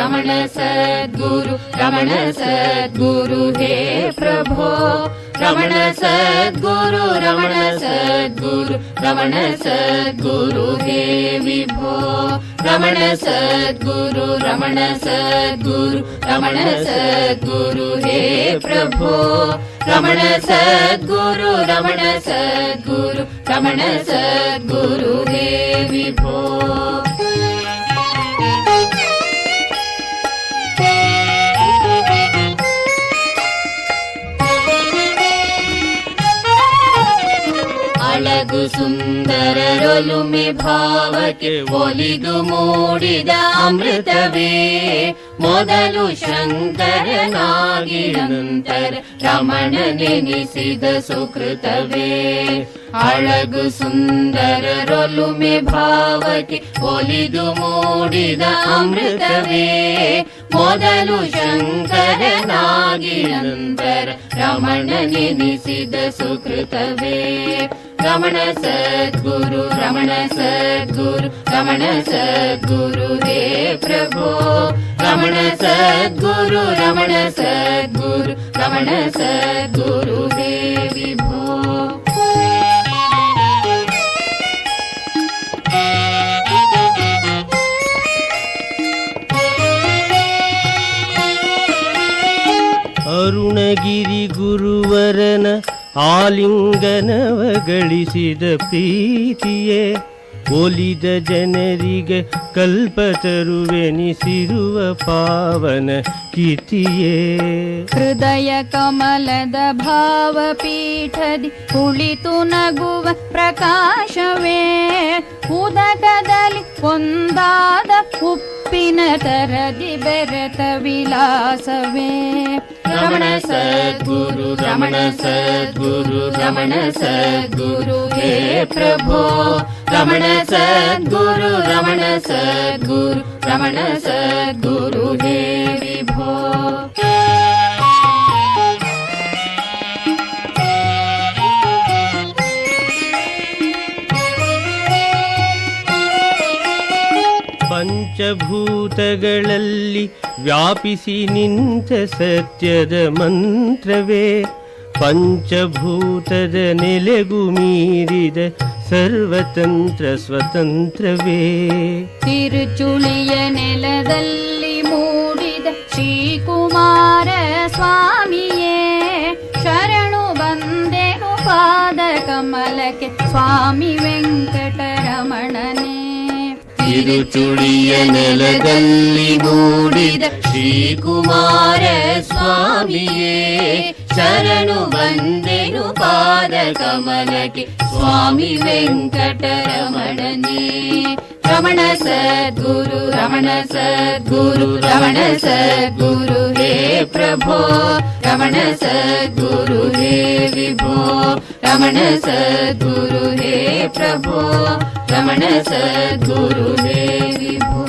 ರಮಣ ಸದ್ಗುರು ರಮಣ ಸದ್ಗುರು ಹೇ ಪ್ರಭೋ ರಮಣ ಸದ್ಗುರು ರಮಣ ಸದ್ಗುರು ರಮಣ ಸದ್ಗುರು ಹೇ ವಿಭೋ ರಮಣ ಸದ್ಗುರು ರಮಣ ಸದ್ಗುರು ರಮಣ ಸದ್ಗುರು ಹೇ ಪ್ರಭೋ ರಮಣ ಸದ್ಗುರು ರಮಣ ಸದ್ಗುರು ರಮಣ ಸದ್ಗುರು ಹೇ ವಿಭೋ ಅಳಗು ಸುಂದರರೊಲುಮೆ ಭಾವಕ್ಕೆ ಒಲಿದು ಮೂಡಿದ ಅಮೃತವೇ ಮೊದಲು ಶಂಕರನಾಗಿ ನಂತರ ರಮಣನೆನಿಸಿದ ಸುಕೃತವೇ ಅಳಗು ಸುಂದರರೊಲುಮೆ ಭಾವಕ್ಕೆ ಒಲಿದು ಮೂಡಿದ ಅಮೃತವೇ ಮೊದಲು ಶಂಕರನಾಗಿ ನಂತರ ರಮಣನೆನಿಸಿದ ಸುಕೃತವೇ ರಮಣ ಸದ್ಗುರು ರಮಣ ಸದ್ಗುರು ರಮಣ ಸದ್ಗುರು ಹೇ ಪ್ರಭೋ ರಮಣ ಸದ್ಗುರು ರಮಣ ಸದ್ಗುರು ರಮಣ ಸದ್ಗುರು ಹೇ ವಿಭೋ ಅರುಣಗಿರಿ ಗುರುವರನ ಆಲಿಂಗನವ ಗಳಿಸಿದ ಪ್ರೀತಿಯೇ ಒಲಿದ ಜನರಿಗೆ ಕಲ್ಪತರುವೆನಿಸಿರುವ ಪಾವನ ಕೀರ್ತಿಯೇ ಹೃದಯ ಕಮಲದ ಭಾವಪೀಠದಿ ಕುಳಿತು ನಗುವ ಪ್ರಕಾಶವೇ ಉದಕದಲ್ಲಿ ಒಂದಾದ ಉಪ್ಪಿನ ತರದಿ ಬೆರೆತ ವಿಲಾಸವೇ ರಮಣ ಸದ್ಗುರು ರಮಣ ಸದ್ಗುರು ರಮಣ ಸದ್ಗುರು ಹೇ ಪ್ರಭೋ ರಮಣ ಸದ್ಗುರು ರಮಣ ಸದ್ಗುರು ರಮಣ ಸದ್ಗುರು ಹೇ ವಿಭೋ ಪಂಚಭೂತಗಳಲ್ಲಿ ವ್ಯಾಪಿಸಿ ನಿಂತ ಸತ್ಯದ ಮಂತ್ರವೇ ಪಂಚಭೂತದ ನೆಲೆಗೂ ಮೀರಿದ ಸರ್ವತಂತ್ರ ಸ್ವತಂತ್ರವೇ ತಿರುಚುಳಿಯ ನೆಲದಲ್ಲಿ ಮೂಡಿದ ಶ್ರೀಕುಮಾರ ಸ್ವಾಮಿಯೇ ಶರಣು ಬಂದೆನು ಪಾದ ಕಮಲಕ್ಕೆ ಸ್ವಾಮಿ ವೆಂಕಟರಮಣನೇ ತಿರುಚುಳಿಯ ನೆಲದಲ್ಲಿ ಮೂಡಿದ ಶ್ರೀಕುಮಾರ ಸ್ವಾಮಿಯೇ ಶರಣು ಬಂದೆನು ಪಾದ ಕಮಲಕ್ಕೆ ಸ್ವಾಮಿ ವೆಂಕಟರಮಣನೇ ರಮಣ ಸದ್ಗುರು ರಮಣ ಸದ್ಗುರು ರಮಣ ಸದ್ಗುರು ಹೇ ಪ್ರಭೋ ರಮಣ ಸದ್ಗುರು ಹೇ ವಿಭೋ ರಮಣ ಸದ್ಗುರು ಹೇ ಪ್ರಭೋ ರಮಣ ಸದ್ಗುರು ಹೇ ವಿಭೋ